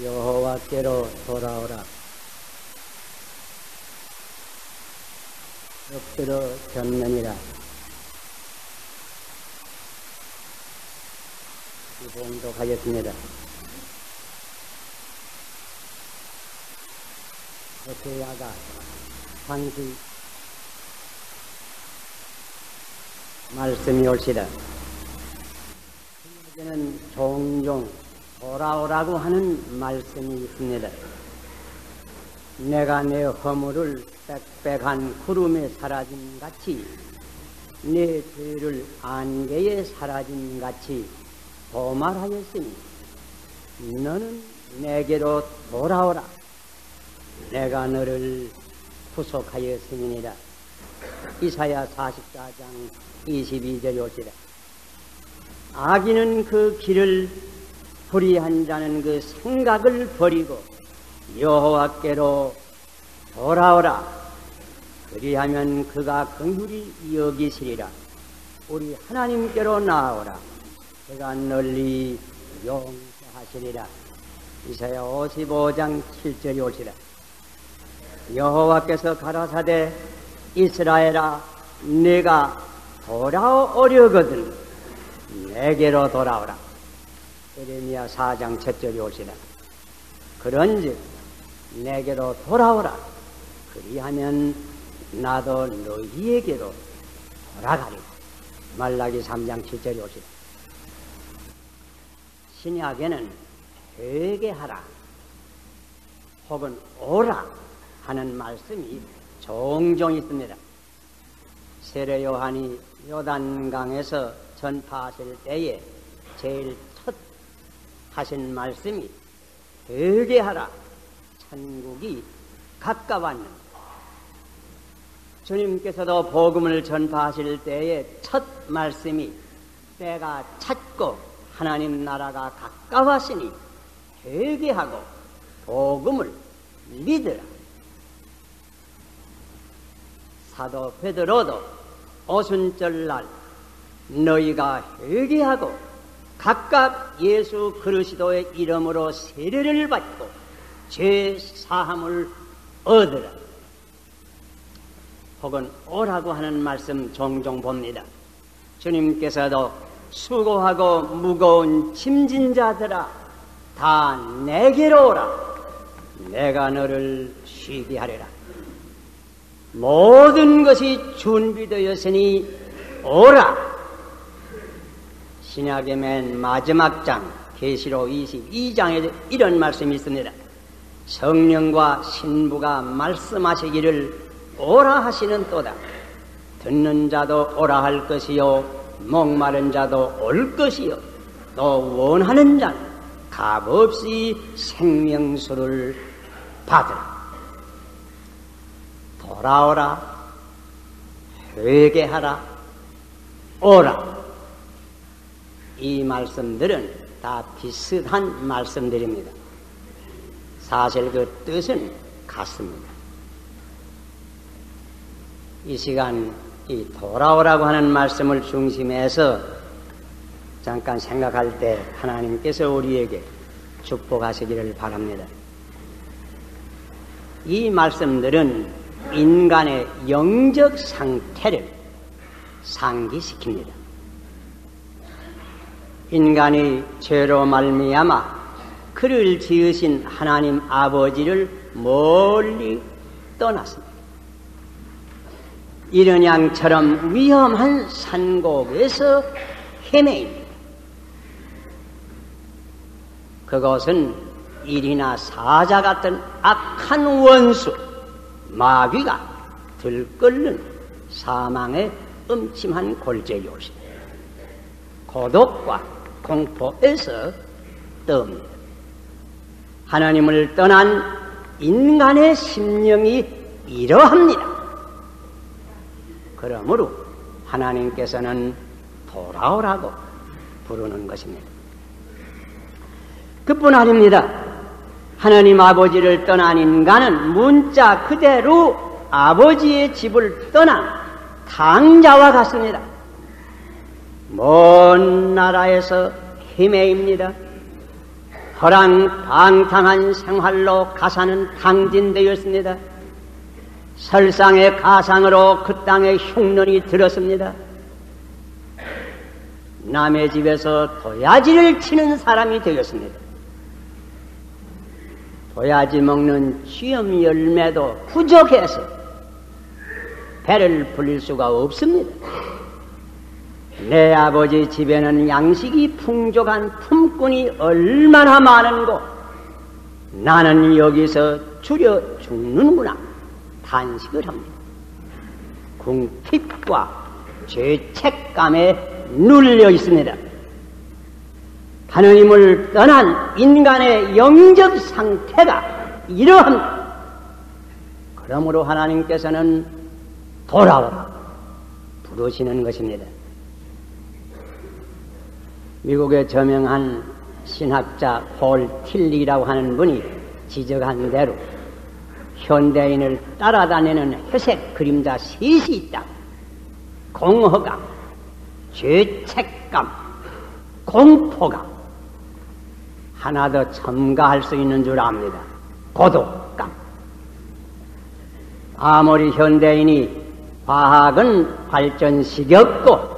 여호와께로 돌아오라. 엎드려 졌느니라. 이 봉독하겠습니다. 호세아가 상시 말씀이 올시다. 이제는 종종 돌아오라고 하는 말씀이 있습니다. 내가 내 허물을 빽빽한 구름에 사라진 같이 내 죄를 안개에 사라진 같이 도말하였으니 너는 내게로 돌아오라. 내가 너를 구속하였음이니라. 이사야 44장 22절이 오시라. 악인은 그 길을 불의한 자는 그 생각을 버리고 여호와께로 돌아오라. 그리하면 그가 긍휼히 여기시리라. 우리 하나님께로 나아오라. 그가 널리 용서하시리라. 이사야 55장 7절이 오시라. 여호와께서 가라사대 이스라엘아 내가 돌아오려거든 내게로 돌아오라. 에레미야 4장 7절이 오시라. 그런즉 내게로 돌아오라. 그리하면 나도 너희에게로 돌아가리라. 말라기 3장 7절이 오시라. 신약에는 회개하라 혹은 오라 하는 말씀이 종종 있습니다. 세례 요한이 요단강에서 전파하실 때에 제일 첫 하신 말씀이 회개하라. 천국이 가까웠는데 주님께서도 복음을 전파하실 때에 첫 말씀이 때가 찼고 하나님 나라가 가까웠으니 회개하고 복음을 믿으라. 사도 베드로도 오순절날 너희가 회개하고 각각 예수 그리스도의 이름으로 세례를 받고 죄 사함을 얻으라. 혹은 오라고 하는 말씀 종종 봅니다. 주님께서도 수고하고 무거운 짐진 자들아 다 내게로 오라. 내가 너를 쉬게 하리라. 모든 것이 준비되었으니 오라. 신약의 맨 마지막 장 계시록 22장에 이런 말씀이 있습니다. 성령과 신부가 말씀하시기를 오라 하시는 또다. 듣는 자도 오라 할 것이요 목마른 자도 올 것이요 또 원하는 자는 값없이 생명수를 받으라. 돌아오라. 회개하라. 오라. 이 말씀들은 다 비슷한 말씀들입니다. 사실 그 뜻은 같습니다. 이 시간 이 돌아오라고 하는 말씀을 중심해서 잠깐 생각할 때 하나님께서 우리에게 축복하시기를 바랍니다. 이 말씀들은 인간의 영적 상태를 상기시킵니다. 인간이 죄로 말미암아 그를 지으신 하나님 아버지를 멀리 떠났습니다. 이런 양처럼 위험한 산곡에서 헤매입니다. 그것은 일이나 사자 같은 악한 원수, 마귀가 들끓는 사망의 음침한 골짜기 옷입니다. 고독과 공포에서 떱니다. 하나님을 떠난 인간의 심령이 이러합니다. 그러므로 하나님께서는 돌아오라고 부르는 것입니다. 그뿐 아닙니다. 하나님 아버지를 떠난 인간은 문자 그대로 아버지의 집을 떠난 탕자와 같습니다. 먼 나라에서 헤매입니다. 허랑방탕한 생활로 가사는 탕진되었습니다. 설상의 가상으로 그 땅에 흉년이 들었습니다. 남의 집에서 도야지를 치는 사람이 되었습니다. 도야지 먹는 쥐엄 열매도 부족해서 배를 불릴 수가 없습니다. 내 아버지 집에는 양식이 풍족한 품꾼이 얼마나 많은고 나는 여기서 줄여 죽는구나 탄식을 합니다. 궁핍과 죄책감에 눌려 있습니다. 하느님을 떠난 인간의 영적 상태가 이러합니다. 그러므로 하나님께서는 돌아오라 부르시는 것입니다. 미국에 저명한 신학자 폴 틸리라고 하는 분이 지적한 대로 현대인을 따라다니는 회색 그림자 셋이 있다. 공허감, 죄책감, 공포감. 하나 더 첨가할 수 있는 줄 압니다. 고독감. 아무리 현대인이 과학은 발전시켰고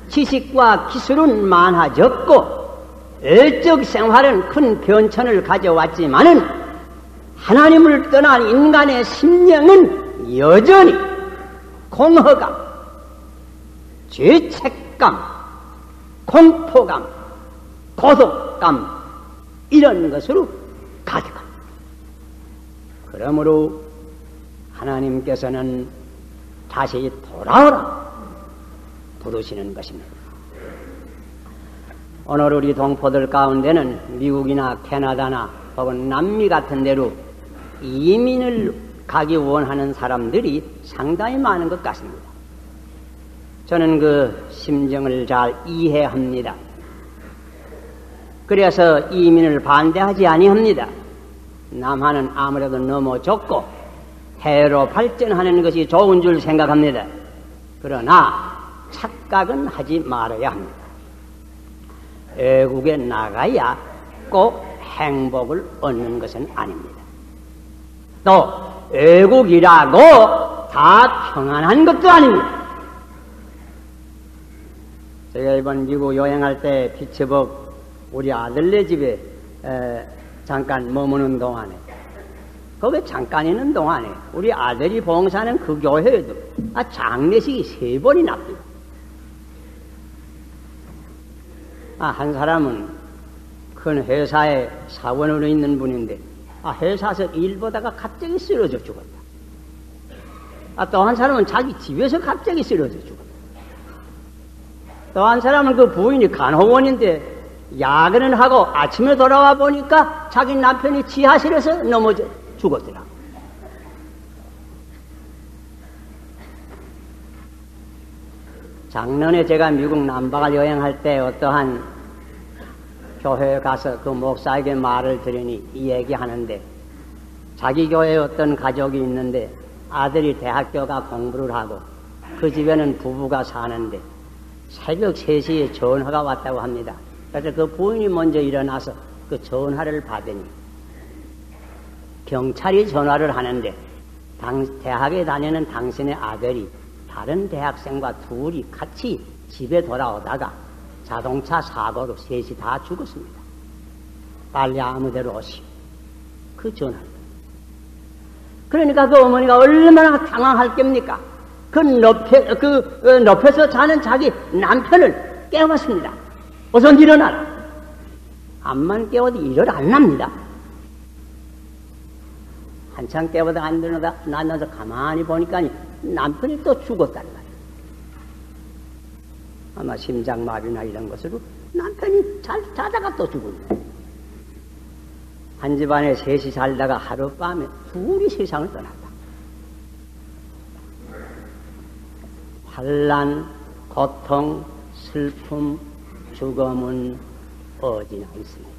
지식과 기술은 많아졌고 외적 생활은 큰 변천을 가져왔지만은 하나님을 떠난 인간의 심령은 여전히 공허감, 죄책감, 공포감, 고독감 이런 것으로 가득합니다. 그러므로 하나님께서는 다시 돌아오라 부르시는 것입니다. 오늘 우리 동포들 가운데는 미국이나 캐나다나 혹은 남미 같은 데로 이민을 가기 원하는 사람들이 상당히 많은 것 같습니다. 저는 그 심정을 잘 이해합니다. 그래서 이민을 반대하지 아니합니다. 남한은 아무래도 너무 좁고 해외로 발전하는 것이 좋은 줄 생각합니다. 그러나 착각은 하지 말아야 합니다. 외국에 나가야 꼭 행복을 얻는 것은 아닙니다. 또 외국이라고 다 평안한 것도 아닙니다. 제가 이번 미국 여행할 때 피츠버그 우리 아들네 집에 잠깐 머무는 동안에 거기 잠깐 있는 동안에 우리 아들이 봉사하는 그 교회에도 장례식이 3번이 납니다. 한 사람은 큰 회사에 사원으로 있는 분인데 회사에서 일 보다가 갑자기 쓰러져 죽었다. 또 한 사람은 자기 집에서 갑자기 쓰러져 죽었다. 또 한 사람은 그 부인이 간호원인데 야근을 하고 아침에 돌아와 보니까 자기 남편이 지하실에서 넘어져 죽었더라. 작년에 제가 미국 남방을 여행할 때 어떠한 교회에 가서 그 목사에게 말을 들으니 이 얘기하는데 자기 교회에 어떤 가족이 있는데 아들이 대학교 가 공부를 하고 그 집에는 부부가 사는데 새벽 3시에 전화가 왔다고 합니다. 그래서 그 부인이 먼저 일어나서 그 전화를 받으니 경찰이 전화를 하는데 대학에 다니는 당신의 아들이 다른 대학생과 둘이 같이 집에 돌아오다가 자동차 사고로 셋이 다 죽었습니다. 빨리 아무데로 오시오. 그 전화. 그러니까 그 어머니가 얼마나 당황할 겁니까? 그 높에서 자는 자기 남편을 깨웠습니다. 어서 일어나라. 암만 깨워도 일을 안 납니다. 한참 깨워도 안 일어나다 나서 가만히 보니까 남편이 또 죽었단 말이에요. 아마 심장마비나 이런 것으로 남편이 잘 자다가 또 죽었네. 한 집안에 셋이 살다가 하룻밤에 둘이 세상을 떠났다. 환난, 고통, 슬픔, 죽음은 어디나 있습니다.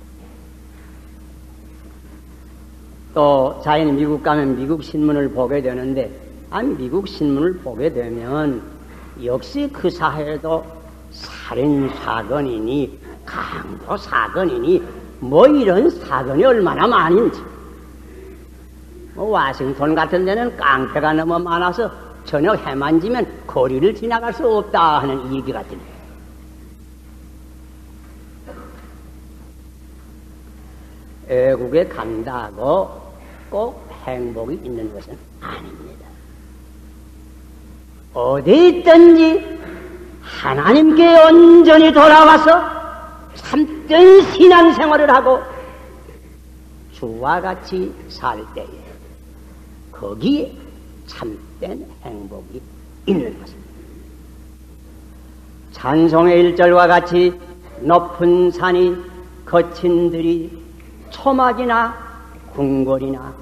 또 자연히 미국 가면 미국 신문을 보게 되는데 미국 신문을 보게 되면 역시 그 사회에도 살인 사건이니 강도 사건이니 뭐 이런 사건이 얼마나 많은지. 뭐 와싱턴 같은 데는 깡패가 너무 많아서 저녁 해만 지면 거리를 지나갈 수 없다 하는 얘기 같은. 외국에 간다고 꼭 행복이 있는 것은 아닙니다. 어디 있든지 하나님께 온전히 돌아와서 참된 신앙생활을 하고 주와 같이 살 때에 거기에 참된 행복이 있는 것입니다. 찬송의 1절과 같이 높은 산이 거친 들이 초막이나 궁궐이나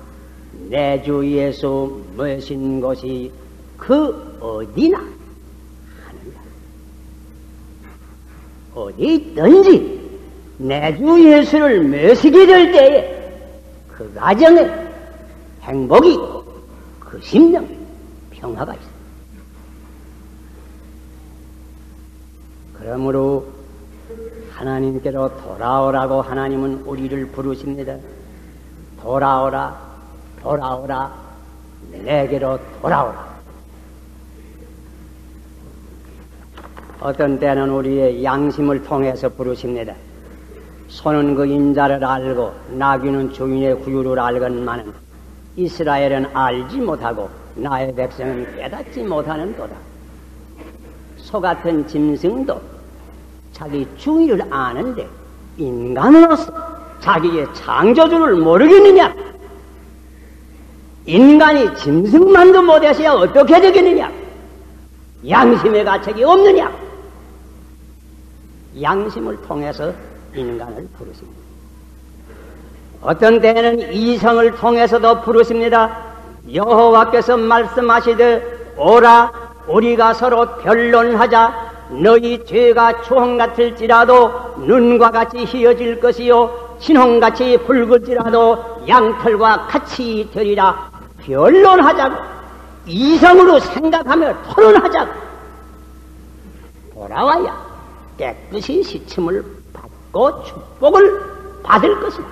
내 주 예수 모신 곳이 그 어디나 하느냐. 어디 있든지 내 주 예수를 모시게 될 때에 그 가정에 행복이 있고 그 심령에 평화가 있습니다. 그러므로 하나님께로 돌아오라고 하나님은 우리를 부르십니다. 돌아오라, 돌아오라, 내게로 돌아오라. 어떤 때는 우리의 양심을 통해서 부르십니다. 소는 그 인자를 알고 나귀는 주인의 구유를 알건만은 이스라엘은 알지 못하고 나의 백성은 깨닫지 못하는도다. 소 같은 짐승도 자기 주인을 아는데 인간으로서 자기의 창조주를 모르겠느냐? 인간이 짐승만도 못해서야 어떻게 되겠느냐? 양심의 가책이 없느냐? 양심을 통해서 인간을 부르십니다. 어떤 때는 이성을 통해서도 부르십니다. 여호와께서 말씀하시되 오라 우리가 서로 변론하자. 너희 죄가 주홍 같을지라도 눈과 같이 희어질 것이요 신홍같이 붉을지라도 양털과 같이 되리라. 변론하자고, 이성으로 생각하며 토론하자고. 돌아와야 깨끗이 시침을 받고 축복을 받을 것이다.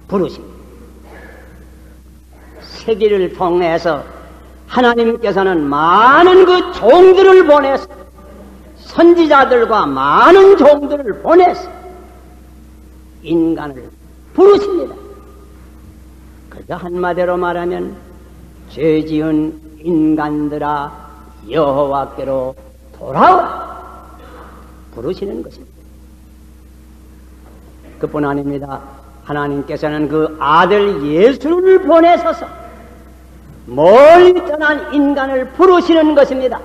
부르십니다. 세기를 통해서 하나님께서는 많은 그 종들을 보내서 선지자들과 많은 종들을 보내서 인간을 부르십니다. 그저 한마디로 말하면 죄 지은 인간들아 여호와께로 돌아오라 부르시는 것입니다. 그뿐 아닙니다. 하나님께서는 그 아들 예수를 보내셔서 멀리 떠난 인간을 부르시는 것입니다.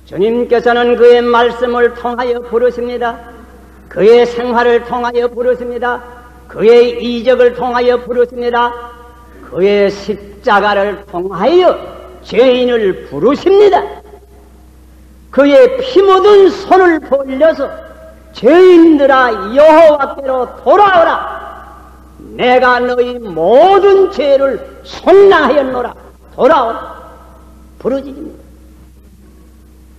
주님께서는 그의 말씀을 통하여 부르십니다. 그의 생활을 통하여 부르십니다. 그의 이적을 통하여 부르십니다. 그의 십자가를 통하여 죄인을 부르십니다. 그의 피 묻은 손을 벌려서 죄인들아 여호와께로 돌아오라. 내가 너희 모든 죄를 속량하였노라. 돌아오라. 부르짖습니다.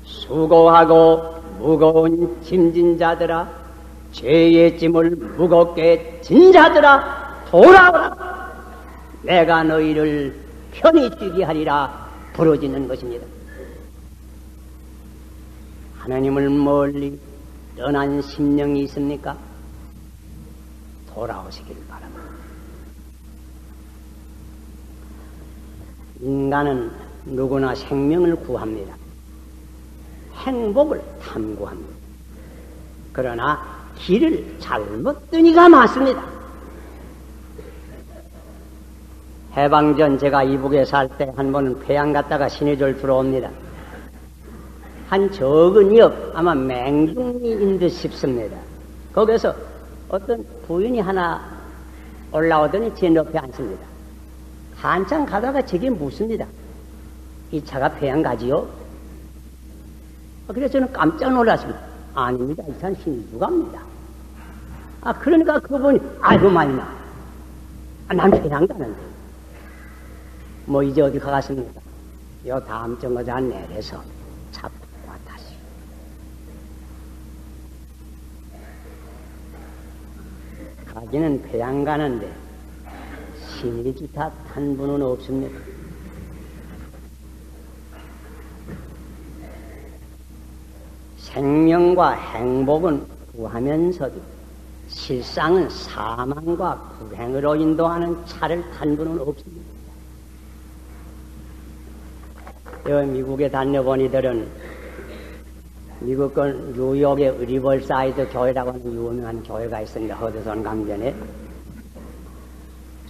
수고하고 무거운 짐진 자들아, 죄의 짐을 무겁게 진 자들아, 돌아오라. 내가 너희를 편히 쉬게 하리라. 부르짖는 것입니다. 하나님을 멀리 떠난 심령이 있습니까? 돌아오시길 바랍니다. 인간은 누구나 생명을 구합니다. 행복을 탐구합니다. 그러나 길을 잘못 뜨니가 맞습니다. 해방전 제가 이북에 살 때 한 번은 폐양 갔다가 신의절 들어옵니다. 한 적은 역, 아마 맹중리인 듯 싶습니다. 거기서 어떤 부인이 하나 올라오더니 제 옆에 앉습니다. 한참 가다가 제게 묻습니다. 이 차가 폐양 가지요? 그래서 저는 깜짝 놀랐습니다. 아닙니다. 이 차는 신주갑니다. 그러니까 그분이, 아이고, 마이나. 난 폐양 가는데. 뭐, 이제 어디 가겠습니까? 요 다음 정거장 내려서 차 타고 다시. 가기는 그냥 가는데 신이 기타 탄 분은 없습니다. 생명과 행복은 구하면서도 실상은 사망과 불행으로 인도하는 차를 탄 분은 없습니다. 여기 미국에 다녀보니들은 미국 건 뉴욕의 리버사이드 교회라고 하는 유명한 교회가 있습니다. 허드슨 강변에.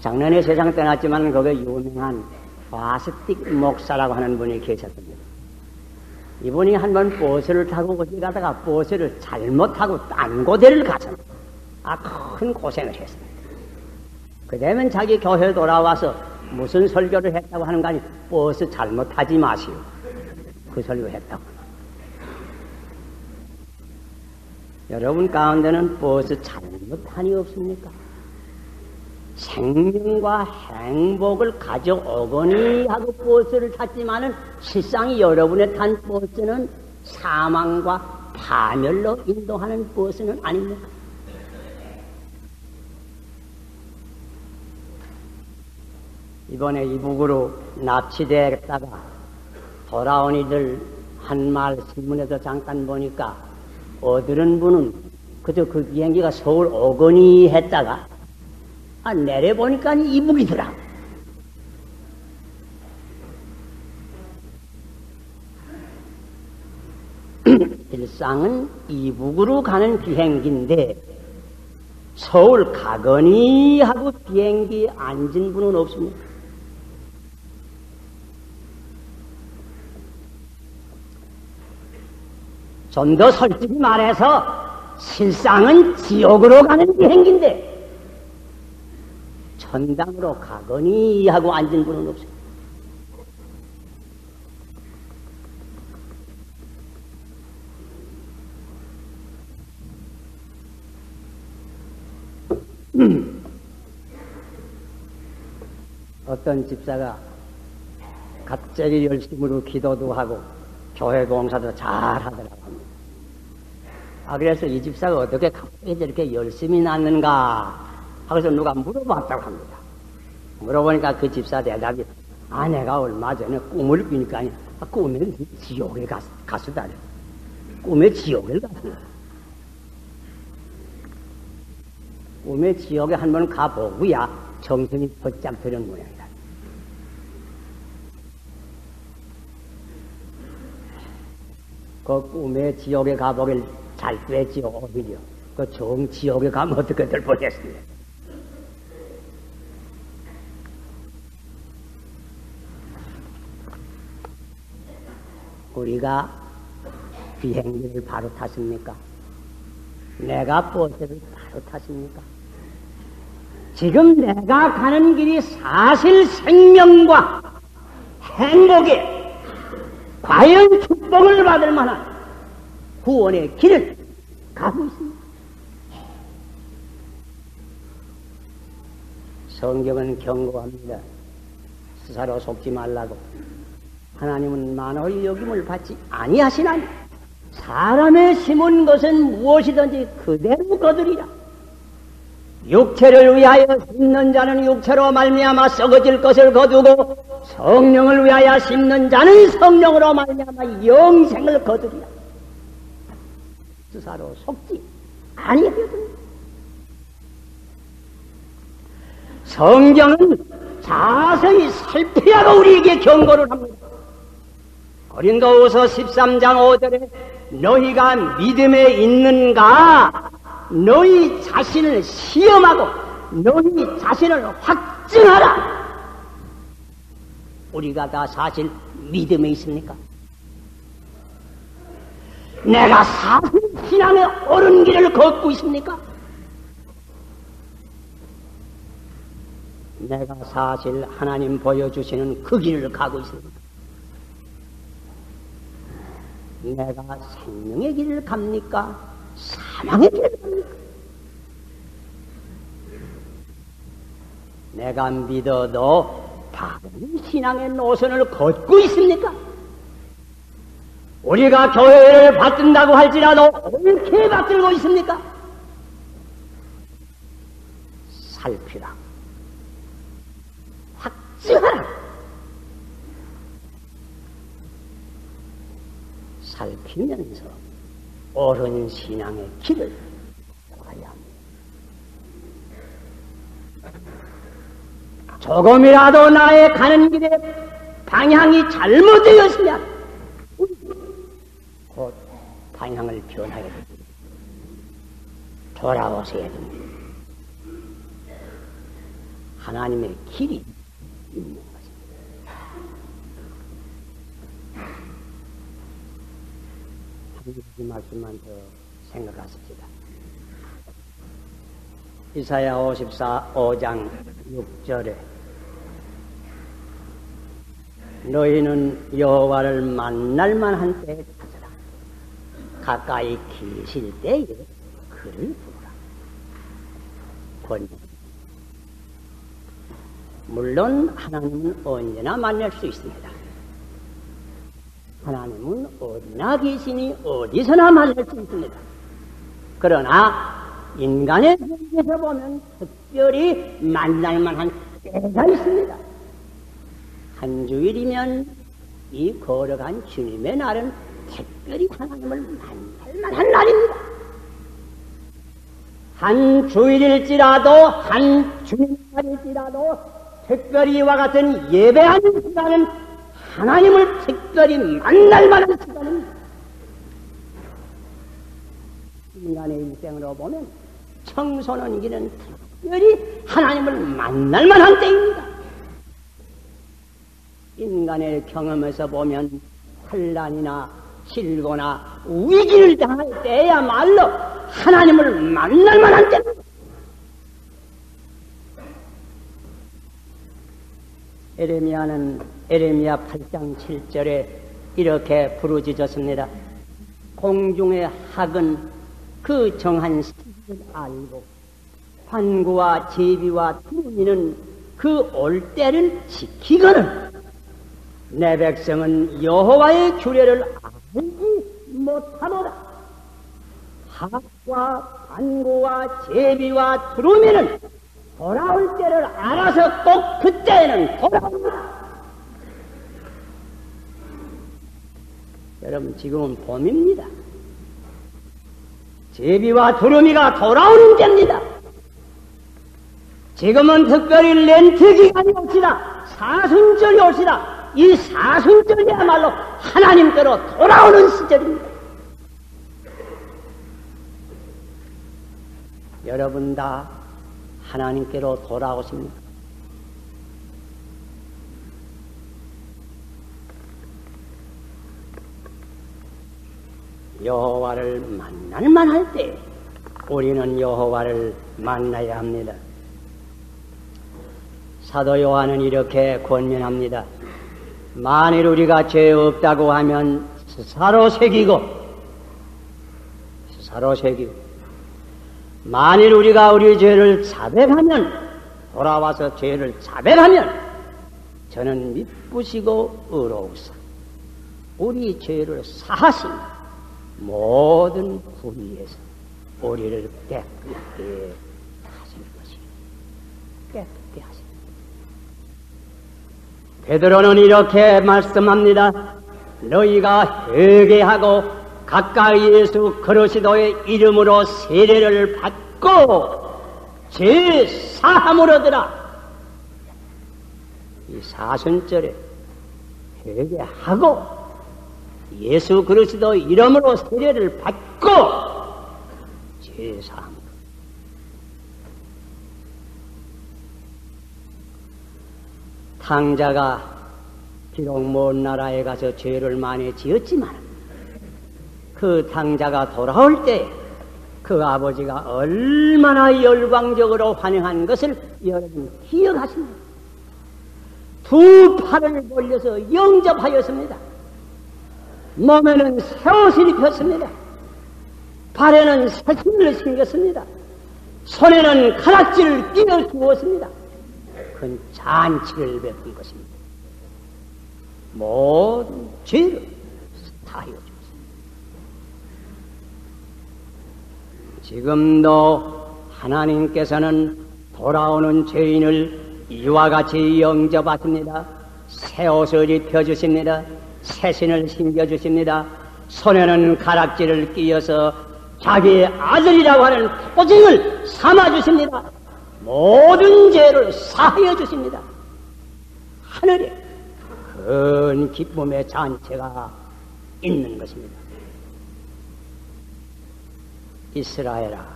작년에 세상 떠났지만 거기에 유명한 파스틱 목사라고 하는 분이 계셨습니다. 이분이 한번 버스를 타고 어디 가다가 버스를 잘못하고 딴 곳에를 가서 큰 고생을 했습니다. 그 다음에 자기 교회에 돌아와서 무슨 설교를 했다고 하는 거 아니, 버스 잘못하지 마시오. 그 설교 했다고. 여러분 가운데는 버스 잘못하니 없습니까? 생명과 행복을 가져오거니 하고 버스를 탔지만은 실상이 여러분의 탄 버스는 사망과 파멸로 인도하는 버스는 아닙니다. 이번에 이북으로 납치되었다가 돌아온 이들 한 말 신문에서 잠깐 보니까 어들은 분은 그저 그 비행기가 서울 오거니 했다가 내려보니까 이북이더라. 일상은 이북으로 가는 비행기인데 서울 가거니 하고 비행기에 앉은 분은 없습니다. 좀 더 솔직히 말해서 실상은 지옥으로 가는 비행기인데 천당으로 가거니 하고 앉은 분은 없습니다. 어떤 집사가 갑자기 열심으로 기도도 하고 교회 봉사도 잘 하더라고 합니다. 그래서 이 집사가 어떻게 갑자기 저렇게 열심히 났는가 하고서 누가 물어봤다고 합니다. 물어보니까 그 집사 대답이 내가 얼마 전에 꿈을 꾸니까 꿈에 지옥에 갔었다. 꿈에 지옥에 갔었다. 꿈에 지옥에 한번 가보고야 정신이 번쩍 드는 모양이다. 그 꿈에 지옥에 가보길 잘 됐지요, 오히려. 그 정 지옥에 가면 어떻게 될 뻔했습니다. 우리가 비행기를 바로 탔습니까? 내가 버스를 바로 탔습니까? 지금 내가 가는 길이 사실 생명과 행복에 과연 축복을 받을 만한 구원의 길을 가고 있습니다. 성경은 경고합니다. 스사로 속지 말라고. 하나님은 만홀 여김을 받지 아니하시나니 사람의 심은 것은 무엇이든지 그대로 거두리라. 육체를 위하여 심는 자는 육체로 말미암아 썩어질 것을 거두고 성령을 위하여 심는 자는 성령으로 말미암아 영생을 거두리라. 스사로 속지 아니하거든. 성경은 자세히 살피하고 우리에게 경고를 합니다. 고린도후서 13장 5절에 너희가 믿음에 있는가? 너희 자신을 시험하고 너희 자신을 확증하라. 우리가 다 사실 믿음에 있습니까? 내가 사실 신앙의 옳은 길을 걷고 있습니까? 내가 사실 하나님 보여주시는 그 길을 가고 있습니까? 내가 생명의 길을 갑니까? 사망의 길을 갑니까? 내가 믿어도 바른 신앙의 노선을 걷고 있습니까? 우리가 교회를 받든다고 할지라도 옳게 받들고 있습니까? 살피라. 확증하라. 살피면서 옳은 신앙의 길을 가야 합니다. 조금이라도 나의 가는 길에 방향이 잘못되었으면 곧 방향을 변하게 됩니다. 돌아오셔야 됩니다. 하나님의 길이 있는 것입니다. 한 가지 말씀만 더 생각하십시다. 이사야 5장 6절에 너희는 여호와를 만날 만한 때에 찾으라. 가까이 계실 때에 그를 부르라. 번역. 물론 하나님은 언제나 만날 수 있습니다. 하나님은 어디나 계시니 어디서나 만날 수 있습니다. 그러나 인간의 세계에서 보면 특별히 만날 만한 때가 있습니다. 한 주일이면 이 걸어간 주님의 날은 특별히 하나님을 만날 만한 날입니다. 한 주일일지라도 한 주님 날일지라도 특별히 이와 같은 예배하는 시간은 하나님을 특별히 만날 만한 시간입니다. 인간의 일생으로 보면 청소년 기는 특별히 하나님을 만날 만한 때입니다. 인간의 경험에서 보면 환난이나 실고나 위기를 당할 때야말로 하나님을 만날 만한 때입니다. 에레미야 8장 7절에 이렇게 부르짖었습니다. 공중의 학은 그 정한 시기를 알고 환구와 제비와 두루미는 그 올 때를 지키거늘 내 백성은 여호와의 규례를 알지 못하노라. 학과 환구와 제비와 두루미는 돌아올 때를 알아서 꼭 그때에는 돌아옵니다. 여러분 지금은 봄입니다. 제비와 두루미가 돌아오는 때입니다. 지금은 특별히 렌트 기간이 옵시다. 사순절이 옵시다. 이 사순절이야말로 하나님께로 돌아오는 시절입니다. 여러분 다 하나님께로 돌아오십니까? 여호와를 만날 만할 때 우리는 여호와를 만나야 합니다. 사도 요한은 이렇게 권면합니다. 만일 우리가 죄 없다고 하면 스사로 새기고 만일 우리가 우리 죄를 자백하면 돌아와서 죄를 자백하면 저는 미쁘시고 의로우사 우리 죄를 사하신 모든 불의에서 우리를 깨끗게 하실 것이요 깨끗게 하십니다. 베드로는 이렇게 말씀합니다. 너희가 회개하고 가까이 예수 그리스도의 이름으로 세례를 받고 죄 사함을 얻으라. 이 사순절에 회개하고 예수 그리스도 이름으로 세례를 받고 죄 사함을. 탕자가 비록 먼 나라에 가서 죄를 많이 지었지만 그 탕자가 돌아올 때 그 아버지가 얼마나 열광적으로 환영한 것을 여러분 기억하십니다. 두 팔을 벌려서 영접하였습니다. 몸에는 새 옷을 입혔습니다. 발에는 새신을 신겼습니다. 손에는 가락지를 끼워 주었습니다. 그건 잔치를 베푼 것입니다. 모든 죄를 다하여 주었습니다. 지금도 하나님께서는 돌아오는 죄인을 이와 같이 영접하십니다. 새 옷을 입혀주십니다. 새 신을 신겨주십니다. 손에는 가락지를 끼어서 자기의 아들이라고 하는 토징을 삼아주십니다. 모든 죄를 사하여 주십니다. 하늘에 큰 기쁨의 잔치가 있는 것입니다. 이스라엘아,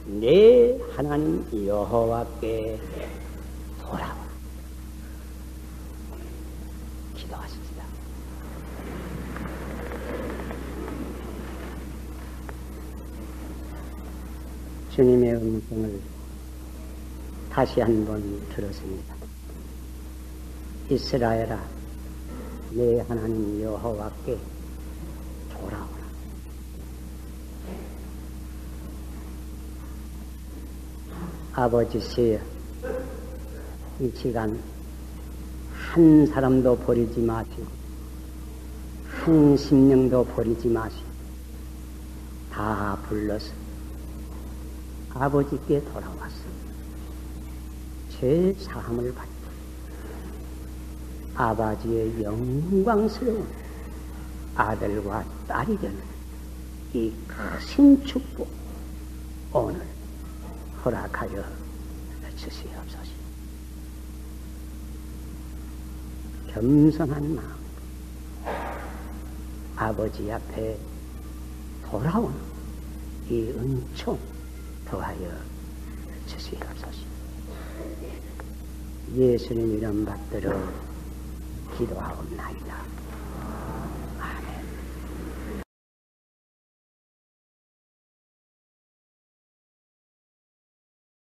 내 하나님 여호와께 돌아와. 기도하십시다. 주님의 음성을 다시 한번 들었습니다. 이스라엘아, 내 하나님 여호와께 돌아오라. 아버지시여, 이 시간 한 사람도 버리지 마시고 한 심령도 버리지 마시고 다 불러서 아버지께 돌아왔어. 죄 사함을 받고 아버지의 영광스러운 아들과 딸이 되는 이 큰 축복 오늘 허락하여 주시옵소서. 겸손한 마음 아버지 앞에 돌아오는 이 은총 더하여 주시옵소서. 예수님 이름 받들어 기도하옵나이다.